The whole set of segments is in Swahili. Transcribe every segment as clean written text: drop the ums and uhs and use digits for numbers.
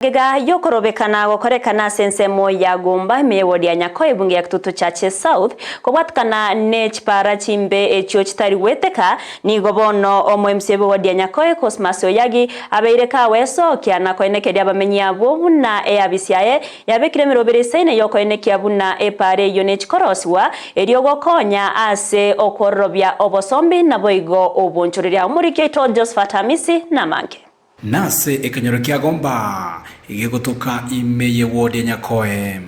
Gega yokorobekana gokorekana sensemo ya Gomba mewodi ya Nyakoe bunge ya Kitutu Chache South kobwatkana ne chipara chimbe echio chitari weteka ni gobono omo MCB wodi ya Nyakoe Cosmas Oyagi abeireka weso kiana koenekeria bamenyi abo buna eabisiaye yabekire mirobere seine yokoenekia buna epare yonech koroswa eriogokonya ase okorobya obosombi na boigo obonchoreria umurike to Josephat Hamisi na Manke nase ekenyoro kia Gomba igegotoka imeye wodi Nyakoe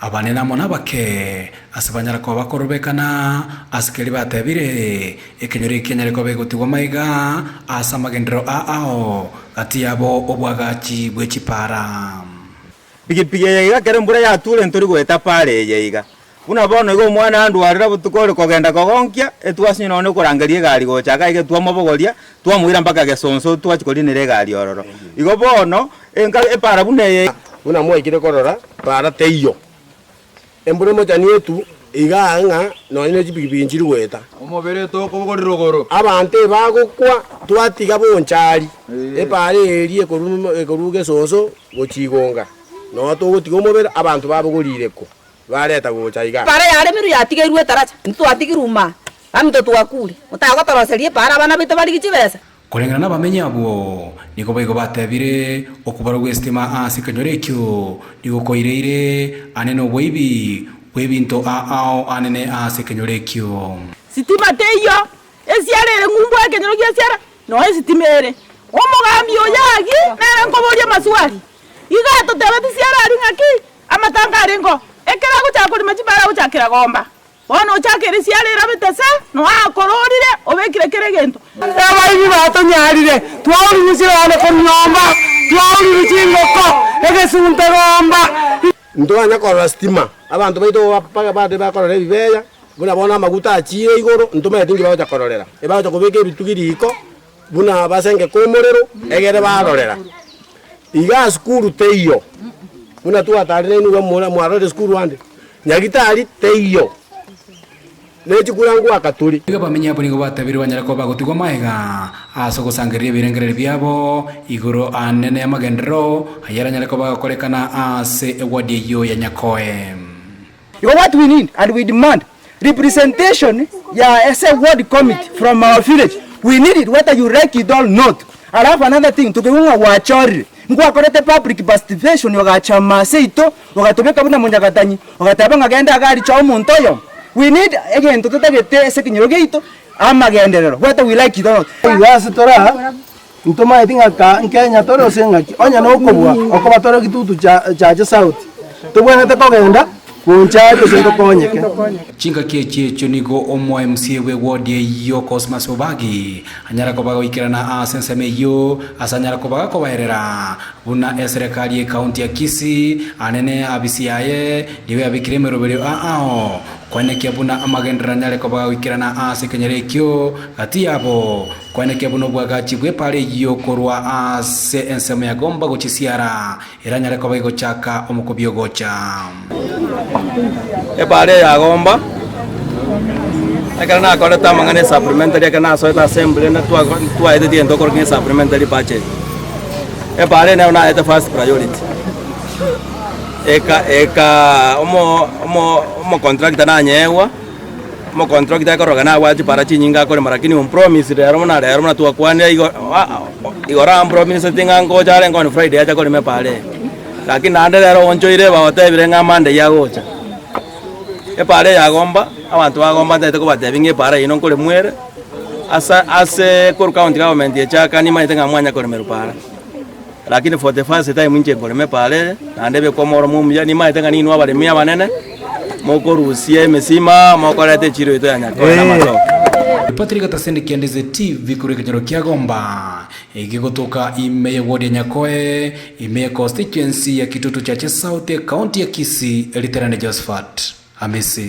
abanena mona bake asabanyara ko bakorobekana askeri batebire ekenyoro ikenyareko begotigwa maiga asamagendero ao ati yabo obwagachi bwechipara pigipige yiga kerembura ya tule ntori gweta pare yiga una bono igo mwana andu arira butukore kogenda kogonkia etwasi none kurangerie gari gochaka ige twa mabogoria twa muira mpaka gesonso twa chikorinire gari ororo igo bono enka epara bune una mwekire korora para teiyo embure motani etu iganga none chipigipinjiri gweta omobere to kobogorirogoro abante bagukwa twatiga bonchari epare eri ekoruge soso gochigonga no to gutiga omobere abantu babogorireko bareta gochaiga para yare miru yatigeirwe taracha ntwatigiruma amito twakuri utagotoroserie para bana bito bari gichibesa kurengana n'abamenyi abo niko baigo batebire okubara gwestima asikanyorekyo nigukoireire anene obwibi bwebinto ao anene asikanyorekyo sitima teyo esiarere ngumbu akenyorokyo esiara no esitimere omugambi oyagi nere nkoboria maswali igato tebati siara ari ngaki amatanga rengo ekera guchakuri machibara guchakira Gomba bono uchakire siarera bitese no akororire obekire keregento abayibi batonyarire twari musirane ko nyomba twari bikingoko egesunte Gomba ndwanya korora stima abantu baito bapaga bade bakorora bibeya buna bona maguta achire igoro ntuma yatingi bacha kororera ebacha kubeke bitugiriko buna basenge komorero egere barorera iga skuru teiyo buna tu atarire ni we mwarore skuru ande nyagitari teiyo nechikurangwa akaturi iga bamenyi abo nigo batabire banyarako bagotigwa maiga asogosangerie birengereri byabo igoro anene amagendero ayaranyarako bagakorekana ase wadi yo ya Nyakoe. What we need and we demand representation as a ward committee from our village. We need it whether you like it or not. I have another thing to kiunga wachori ngwa korete public participation wagachama seito wagatobeka buna munyagatanyi wagataba ngagenda gari cha umuntu yo. We need again to tutagete sekinyoro geito amagenderero whether we like it or not. Yasi tora ntoma itinga ka Kenya toro sengaki onya no kobwa okoba toro Kitutu Chache South tubwene te kogenda kunchaje sento konyeke chinga kiechecho nigo omo MCA we wodi yo Cosmas Oyagi anyarako bagoikirana asenseme yo asanyarako bagakobaerera buna serikali ya kaunti ya Kisii anene abisiaye niwe abikire merobere ao kwaneke buna amagendera nyareko bagaikirana asekenyerekyo ati yabo kwaneke buno bwagachi bwe pare yo korwa ase enseme ya Gomba gochisiara iranyareko bago chaka omukobyo gocha epare ya Gomba ekana akoreta mangane supplementary ekana so eta assembly na twa ede tiendo korkin supplementary budget epare na una eta first priority eka omo contract na nyewa mo contract ya korogana wachi para chinyinga kore marakini un promise rero na tu akwane igora promise tinga ngo jare ngo Friday acha kore me pare lakini ande rero onchoire ba otebire ngamande ya gocha epare ya Gomba abantu bagomba ndete ko batebinge para ino kore mwere ase kor county government ya chaka ni maite ngamwanya kore merupara lakini for the first time nje kore me pare andebe ko moro mumya ni maite ngani nwa bale mia banene moko rusie mesima moko rete chiro ito ya Nyakoe na mato Patrick Tasende Kiandeze TV kuri kenyoro kia Gomba igigotoka imeye wodi ya Nyakoe imeye constituency ya Kitutu Chache South county ya Kisii Eliterane Josephat Hamisi.